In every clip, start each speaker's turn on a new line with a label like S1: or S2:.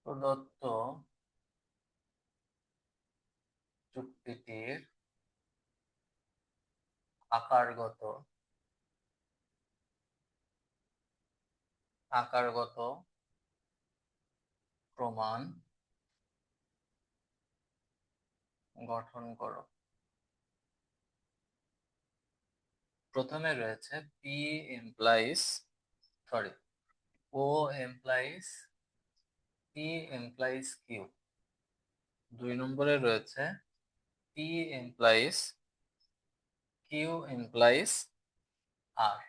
S1: প্রদত্ত চুক্তিটির আকারগত প্রমাণ গঠন করো। প্রথমে রয়েছে ও এমপ্লাইজ কিউ। 2 নম্বরে রয়েছে পি এমপ্লাইজ কিউ এমপ্লাইজ আর।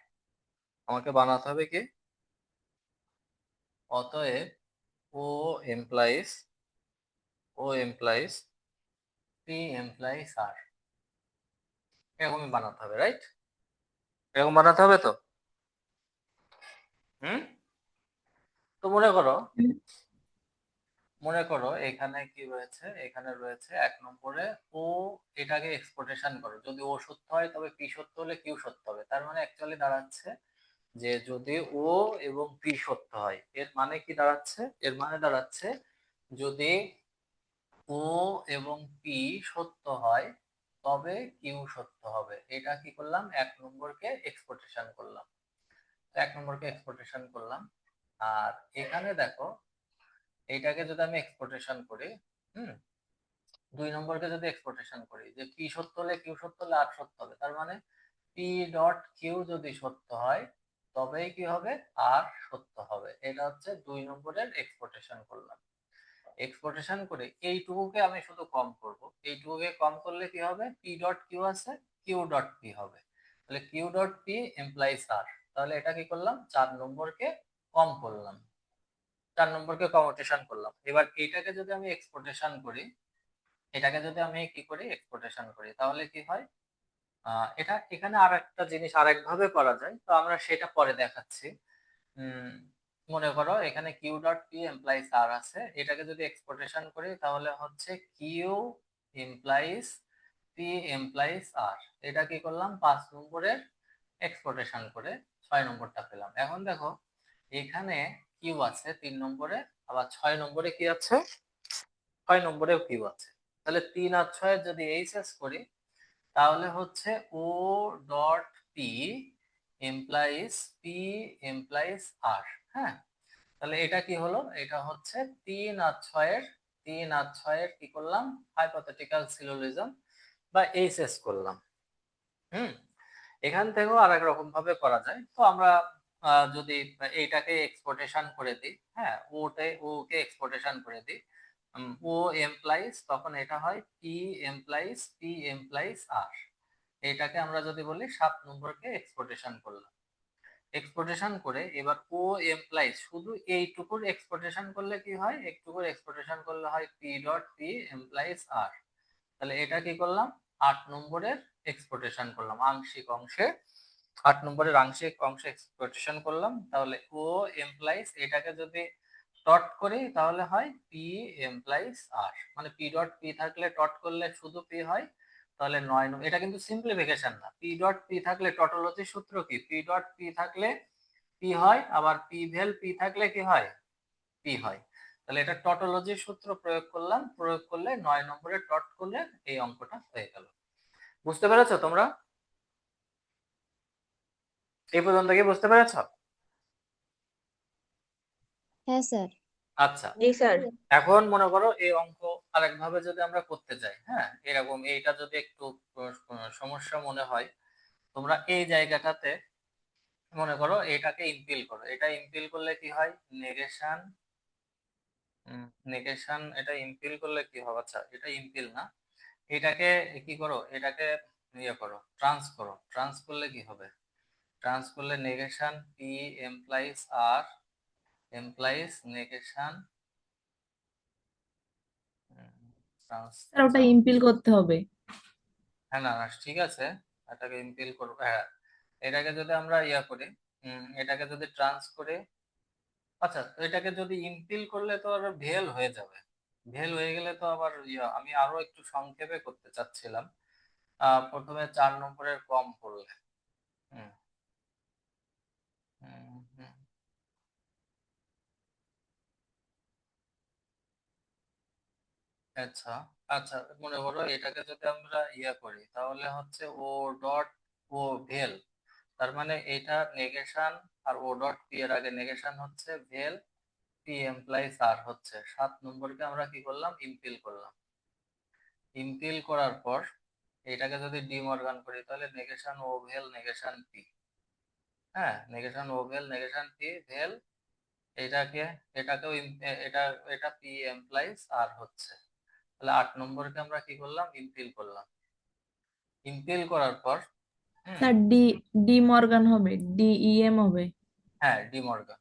S1: আমাকে বানাতে হবে কি, অতএব ও এমপ্লাইজ পি এমপ্লাইজ আর। এরকমই বানাতে হবে, রাইট? এরকম বানাতে হবে তো। তো মনে করো এখানে কি রয়েছে, এখানে রয়েছে 1 নম্বরে ও, এটাকে এক্সপোর্টেশন করো। যদি ও সত্য হয় তবে পি সত্য হলে কিউ সত্য হবে। তার মানে অ্যাকচুয়ালি দাঁড়াচ্ছে যে যদি ও এবং পি সত্য হয়, এর মানে কি দাঁড়াচ্ছে, এর মানে দাঁড়াচ্ছে যদি ও এবং পি সত্য হয় তবে কিউ সত্য হবে। এটা কি করলাম, 1 নম্বরকে এক্সপোর্টেশন করলাম। 1 নম্বরকে এক্সপোর্টেশন করলাম। আর এখানে দেখো, এইটাকে যদি আমি এক্সপোর্টেশন করি, 2 নম্বরকে যদি এক্সপোর্টেশন করি, যে পি সত্য হলে কিউ সত্য হলে আর সত্য হবে। তার মানে পি ডট কিউ যদি সত্য হয় তবেই কি হবে, আর সত্য হবে। এটা হচ্ছে 2 নম্বরের এক্সপোর্টেশন করলাম। এক্সপোর্টেশন করে এইটুকুকে আমি শুধু কম করব। এইটুকুকে কম করলে কি হবে, পি ডট কিউ আছে, কিউ ডট পি হবে। তাহলে কিউ ডট পি এমপ্লাইজ আর। তাহলে এটা কি করলাম, 4 নম্বরকে কম করলাম, 4 নম্বরকে কমিউটেশন করলাম। এবার এইটাকে যদি আমি এক্সপোর্টেশন করি, এটাকে যদি আমি কি করি, এক্সপোর্টেশন করি, তাহলে কি হয়, এটা এখানে আর একটা জিনিস আরেক ভাবে করা যায়, তো আমরা সেটা পরে দেখাচ্ছি। মনে করো এখানে কিউ ডট পি এমপ্লাইজ আর আছে, এটাকে যদি এক্সপোর্টেশন করি তাহলে হচ্ছে কিউ এমপ্লাইজ পি এমপ্লাইজ আর। এটা কি করলাম, 5 নম্বরের এক্সপোর্টেশন করে 6 নম্বরটা পেলাম। এখন দেখো এখানে কিউ আছে 3 নম্বরে, আবার 6 নম্বরে কি আছে, 6 নম্বরেও কিউ আছে। তাহলে 3 আর 6 যদি এইচএস করি তাহলে হচ্ছে ও dot P implies P implies R. হ্যাঁ, তাহলে এটা কি হলো, এটা হচ্ছে 3 আর 6 এর কি করলাম, হাইপোথেটিক্যাল সিলোজিজম বা এইচএস করলাম। এখান থেকেও আর এক রকম ভাবে করা যায়। তো আমরা যদি এইটাকে এক্সপোর্টেশন করে দিই, হ্যাঁ, ওকে এক্সপোর্টেশন করে দিই, ও এমপ্লাইজ, তখন এটা হয় পি এমপ্লাইজ আর। এটাকে আমরা যদি বলি 7 নম্বরকে এক্সপোর্টেশন করলাম। এক্সপোর্টেশন করে এবার ও এমপ্লাইজ, শুধু এইটুকুর এক্সপোর্টেশন করলে কি হয়, একটুকুর এক্সপোর্টেশন করলে হয় পি ডট পি এমপ্লাইজ আর। তাহলে এটা কি করলাম, 8 নম্বরের এক্সপোর্টেশন করলাম, আংশিক অংশে 8 নম্বরের আংশিক অংশে এক্সপোর্টেশন করলাম। তাহলে ও এমপ্লাইজ, এটাকে যদি ডট করি তাহলে হয় পি এমপ্লাইজ আর। মানে পি ডট পি থাকলে ডট করলে শুধু পি হয়। তাহলে 9 নম্বর, এটা কিন্তু সিম্পলিফিকেশন না। পি ডট পি থাকলে টটোলজির সূত্র কি, পি ডট পি থাকলে পি হয়, আবার পি ভেল পি থাকলে কি হয়, পি হয়। তাহলে এটা টটোলজির সূত্র প্রয়োগ করলাম, প্রয়োগ করলে 9 নম্বরে ডট করলে এই অঙ্কটা হয়ে গেল। বুঝতে পেরেছো তোমরা? এই পর্যন্ত কি বুঝতে পেরেছো?
S2: হ্যাঁ স্যার।
S1: আচ্ছা,
S3: জি স্যার।
S1: এখন মনে করো এই অঙ্ক আরেকভাবে যদি আমরা করতে যাই, হ্যাঁ, এরকম এইটা যদি একটু সমস্যা মনে হয়, তোমরা এই জায়গাটাতে মনে করো এটাকে ইমপিল করো। এটা ইমপিল করলে কি হয়, নেগেশন, এটা ইমপিল করলে কি হবে, আচ্ছা এটা ইমপিল না, এটাকে কি করো, এটাকে ইয়ে করো, ট্রান্স করলে কি হবে, ট্রান্স করলে নেগেশন পি এমপ্লাইজ আর এমপ্লাইজ নেগেশন ট্রান্স।
S3: স্যার ওটা ইম্পিল করতে হবে।
S1: হ্যাঁ, না না, ঠিক আছে, এটাকে ইমপিল করবো। হ্যাঁ, এটাকে যদি আমরা ইয়া করি, এটাকে যদি ট্রান্স করে, আচ্ছা তো এটাকে যদি ইমপিল করলে তো আর ভেল হয়ে যাবে। ভেল হয়ে গেলে তো আবার ইয়া, আমি আরো একটু সংক্ষেপে করতে চাচ্ছিলাম। প্রথমে 4 নম্বরের কম করলে, হুম হুম হুম আচ্ছা আচ্ছা, মনে করো এটাকে যদি আমরা করি তাহলে হচ্ছে ও ডট ও ভেল, তার মানে এটা নেগেশন, আর ও ডট পি এর আগে নেগেশন হচ্ছে ভেল, পি এমপ্লাইজ আর হচ্ছে 7 নম্বরকে আমরা কি করলাম, ইমপিল করলাম। ইমপিল করার পর এটাকে যদি ডিমর্গান করি তাহলে নেগেশন ও ভেল নেগেশন পি, হ্যাঁ নেগেশন ও ভেল নেগেশন পি ভেল, এটাকে এটাকেও এটা এটা পি এমপ্লাইজ আর হচ্ছে, তাহলে 8 নম্বরকে আমরা কি করলাম, ইমপিল করলাম। ইমপিল করার পর
S2: স্যার ডি ডি মর্গান হবে, ডিইএম হবে।
S1: হ্যাঁ ডিমর্গান,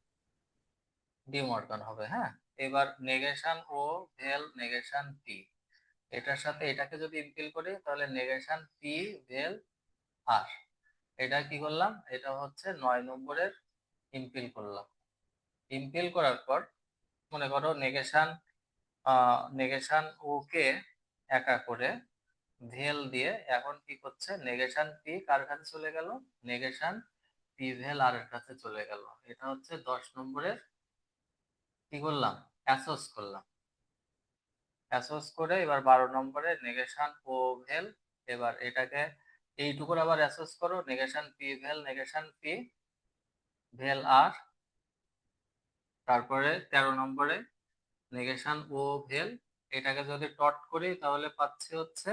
S1: ডিমর্গান হবে, হ্যাঁ। এবার নেগেশন ও ভেল নেগেশন পি, এটার সাথে এটাকে যদি ইমপিল করি তাহলে নেগেশন পি ভেল আর, এটা কি করলাম, এটা হচ্ছে 9 নম্বরের ইমপিল করলাম। ইমপিল করার পর মনে করো নেগেশন নেগেশন ও কে একা করে ভেল দিয়ে এখন কি করছে, নেগেশন পি কার কাছে চলে গেল, নেগেশন পি ভেল আর এর কাছে চলে গেল। এটা হচ্ছে 10 নম্বরের কি করলাম, অ্যাসোস করলাম। অ্যাসোস করে এবার 12 নম্বরে নেগেশন ও ভেল, এবার এটাকে এইটুকুর আবার অ্যাসোস করো, negation P vel negation P vel R, তারপরে 13 নম্বরে নেগেশন ও ভেল, এটাকে যদি টট করি তাহলে পাচ্ছি হচ্ছে,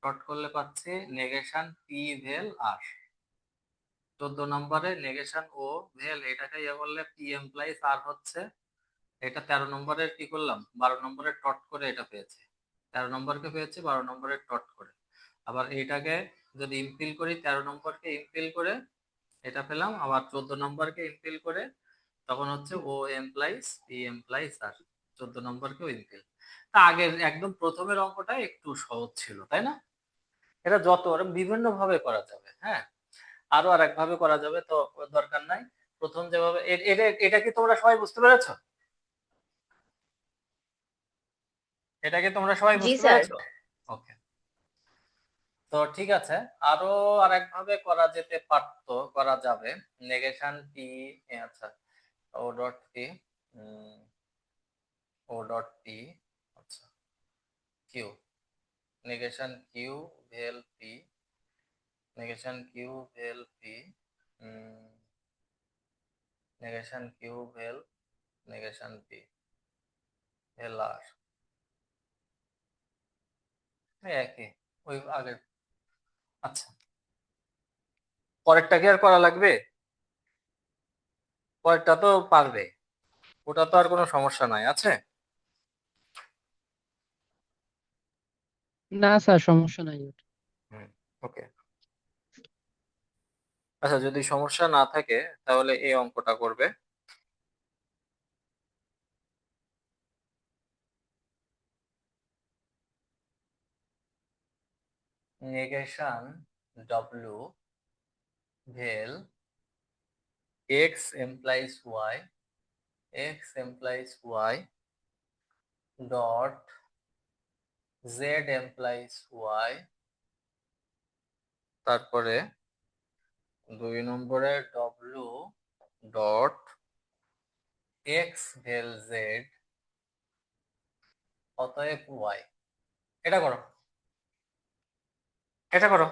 S1: টট করলে পাচ্ছি নেগেশন পি ভেল আর। 14 নম্বরে নেগেশন ও ভেল, এটাকে করলে পি এমপ্লাইজ আর হচ্ছে, এটা 13 নম্বরের কি করলাম, 12 নম্বরের টট করে এটা পেয়েছি, 13 নম্বরকে পেয়েছি 12 নম্বরের টট করে। আবার এইটাকে যদি ইমপিল করি, 13 নম্বরকে ইমপিল করে এটা পেলাম, আবার 14 নম্বরকে ইমপিল করে তখন হচ্ছে ও এমপ্লাইজ পি এমপ্লাইজ আর, 14 নম্বরকেও ইমপিল। তা আগের একদম প্রথমের অঙ্কটা একটু সহজ ছিল তাই না? এটা যত বিভিন্ন ভাবে করা যাবে, হ্যাঁ আরো আর এক ভাবে করা যাবে, তো দরকার নাই। প্রথম যেভাবে এটা এটা কি তোমরা সবাই বুঝতে পেরেছো? এটা কি তোমরা সবাই
S3: জি
S1: বুঝতে
S3: স্যার।
S1: পেরেছো? ওকে, তো ঠিক আছে। আরো আর এক ভাবে করা যেতে পারতো, করা যাবে। নেগেশন পি, আচ্ছা ও ডট পি, ও ডট পি, আচ্ছা Q, negation Q vel P, negation Q vel P, negation Q vel negation P vel R, একই ওই আগের। আচ্ছা, পরেরটা কি আর করা লাগবে? পরেরটা তো পারবে, ওটা তো আর কোনো সমস্যা নাই, আছে।
S4: না স্যার, সমস্যা নাই ওটা।
S1: হুম, ওকে। আচ্ছা, যদি সমস্যা না থাকে তাহলে এই অঙ্কটা করবে। Negation W vel X implies Y, X implies Y dot Z implies Y, তারপরে 2 নম্বরে W dot X vel Z অতএব ওয়াই। এটা করো, এটা করো।